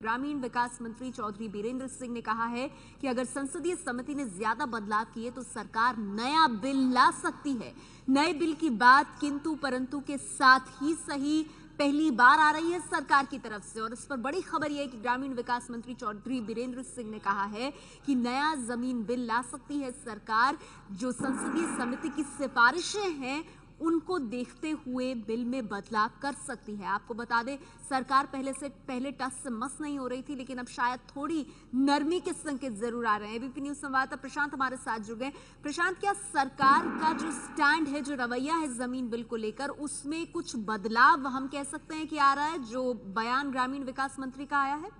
ग्रामीण विकास मंत्री चौधरी बीरेंद्र सिंह ने कहा है कि अगर संसदीय समिति ने ज्यादा बदलाव किए तो सरकार नया बिल ला सकती है। नए बिल की बात किंतु परंतु के साथ ही सही पहली बार आ रही है सरकार की तरफ से, और इस पर बड़ी खबर यह है कि ग्रामीण विकास मंत्री चौधरी बीरेंद्र सिंह ने कहा है कि नया जमीन बिल ला सकती है सरकार। जो संसदीय समिति की सिफारिशें हैं उनको देखते हुए बिल में बदलाव कर सकती है। आपको बता दें, सरकार पहले टस से मस नहीं हो रही थी, लेकिन अब शायद थोड़ी नरमी के संकेत जरूर आ रहे हैं। एबीपी न्यूज संवाददाता प्रशांत हमारे साथ जुड़ गए। प्रशांत, क्या सरकार का जो स्टैंड है, जो रवैया है जमीन बिल को लेकर, उसमें कुछ बदलाव हम कह सकते हैं कि आ रहा है, जो बयान ग्रामीण विकास मंत्री का आया है?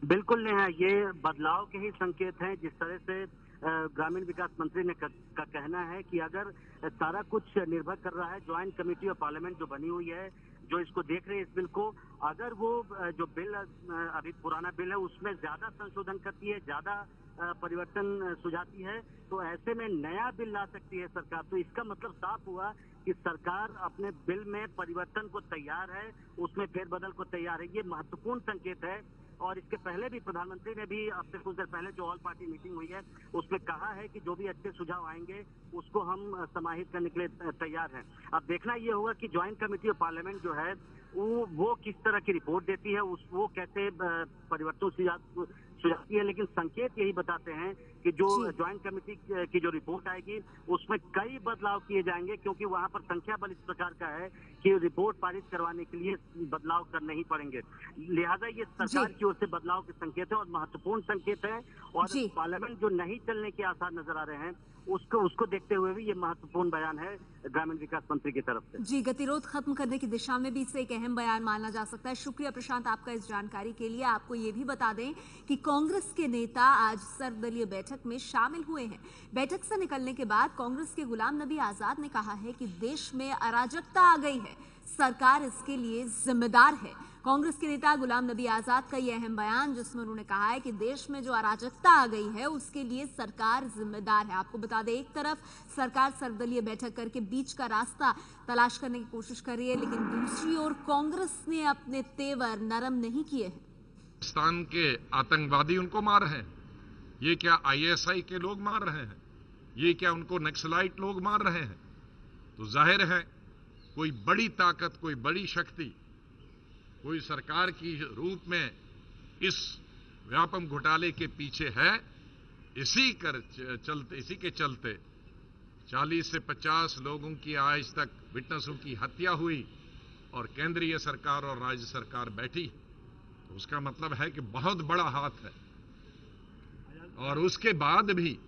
बिल्कुल नेहा, ये बदलाव के ही संकेत हैं। जिस तरह से ग्रामीण विकास मंत्री ने का कहना है कि अगर सारा कुछ निर्भर कर रहा है ज्वाइंट कमेटी ऑफ पार्लियामेंट जो बनी हुई है, जो इसको देख रहे हैं इस बिल को, अगर वो जो बिल अभी पुराना बिल है उसमें ज्यादा संशोधन करती है, ज्यादा परिवर्तन सुझाती है, तो ऐसे में नया बिल ला सकती है सरकार। तो इसका मतलब साफ हुआ कि सरकार अपने बिल में परिवर्तन को तैयार है, उसमें फेरबदल को तैयार है। ये महत्वपूर्ण संकेत है। और इसके पहले भी प्रधानमंत्री ने भी अब से कुछ देर पहले जो ऑल पार्टी मीटिंग हुई है उसमें कहा है कि जो भी अच्छे सुझाव आएंगे उसको हम समाहित करने के लिए तैयार हैं। अब देखना ये होगा कि ज्वाइंट कमेटी ऑफ पार्लियामेंट जो है वो किस तरह की रिपोर्ट देती है, वो कैसे परिवर्तन सुझाती है। लेकिन संकेत यही बताते हैं कि जो ज्वाइंट कमेटी की जो रिपोर्ट आएगी उसमें कई बदलाव किए जाएंगे, क्योंकि वहां पर संख्या बल इस प्रकार का है कि रिपोर्ट पारित करवाने के लिए बदलाव करने ही पड़ेंगे। लिहाजा ये सरकार की ओर से बदलाव के संकेत है और महत्वपूर्ण संकेत है। और पार्लियामेंट जो नहीं चलने के आसार नजर आ रहे हैं उसको देखते हुए भी ये महत्वपूर्ण बयान है ग्रामीण विकास मंत्री की तरफ से। जी, गतिरोध खत्म करने की दिशा में भी इसे एक अहम बयान माना जा सकता है। शुक्रिया प्रशांत आपका इस जानकारी के लिए। आपको ये भी बता दें कि कांग्रेस के नेता आज सर्वदलीय बैठक में शामिल हुए हैं। बैठक से निकलने के बाद कांग्रेस के गुलाम नबी आजाद ने कहा है कि देश में अराजकता आ गई है, सरकार इसके लिए जिम्मेदार है। कांग्रेस के नेता गुलाम नबी आजाद का यह अहम बयान, जिसमें उन्होंने कहा है कि देश में जो अराजकता आ गई है उसके लिए सरकार जिम्मेदार है। आपको बता दें, एक तरफ सरकार सर्वदलीय बैठक करके बीच का रास्ता तलाश करने की कोशिश कर रही है, लेकिन दूसरी ओर कांग्रेस ने अपने तेवर नरम नहीं किए हैं। पाकिस्तान के आतंकवादी उनको मार रहे हैं, ये क्या आईएसआई के लोग मार रहे हैं, ये क्या उनको नक्सलाइट लोग मार रहे हैं? तो जाहिर है कोई बड़ी ताकत, कोई बड़ी शक्ति, कोई सरकार की रूप में इस व्यापम घोटाले के पीछे है। इसी के चलते 40 से 50 लोगों की आज तक विटनेसों की हत्या हुई और केंद्रीय सरकार और राज्य सरकार बैठी। तो उसका मतलब है कि बहुत बड़ा हाथ है। और उसके बाद भी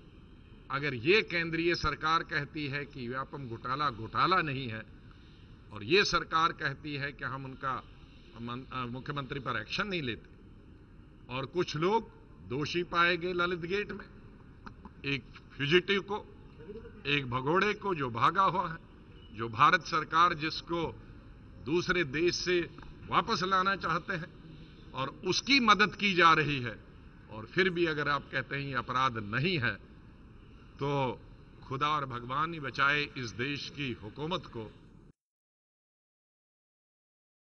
अगर ये केंद्रीय सरकार कहती है कि व्यापम घोटाला नहीं है, और ये सरकार कहती है कि हम उनका मुख्यमंत्री पर एक्शन नहीं लेते, और कुछ लोग दोषी पाए गए ललित गेट में, एक फ्यूजिटिव को, एक भगोड़े को जो भागा हुआ है, जो भारत सरकार जिसको दूसरे देश से वापस लाना चाहते हैं, और उसकी मदद की जा रही है, और फिर भी अगर आप कहते हैं ये अपराध नहीं है, तो खुदा और भगवान ही बचाए इस देश की हुकूमत को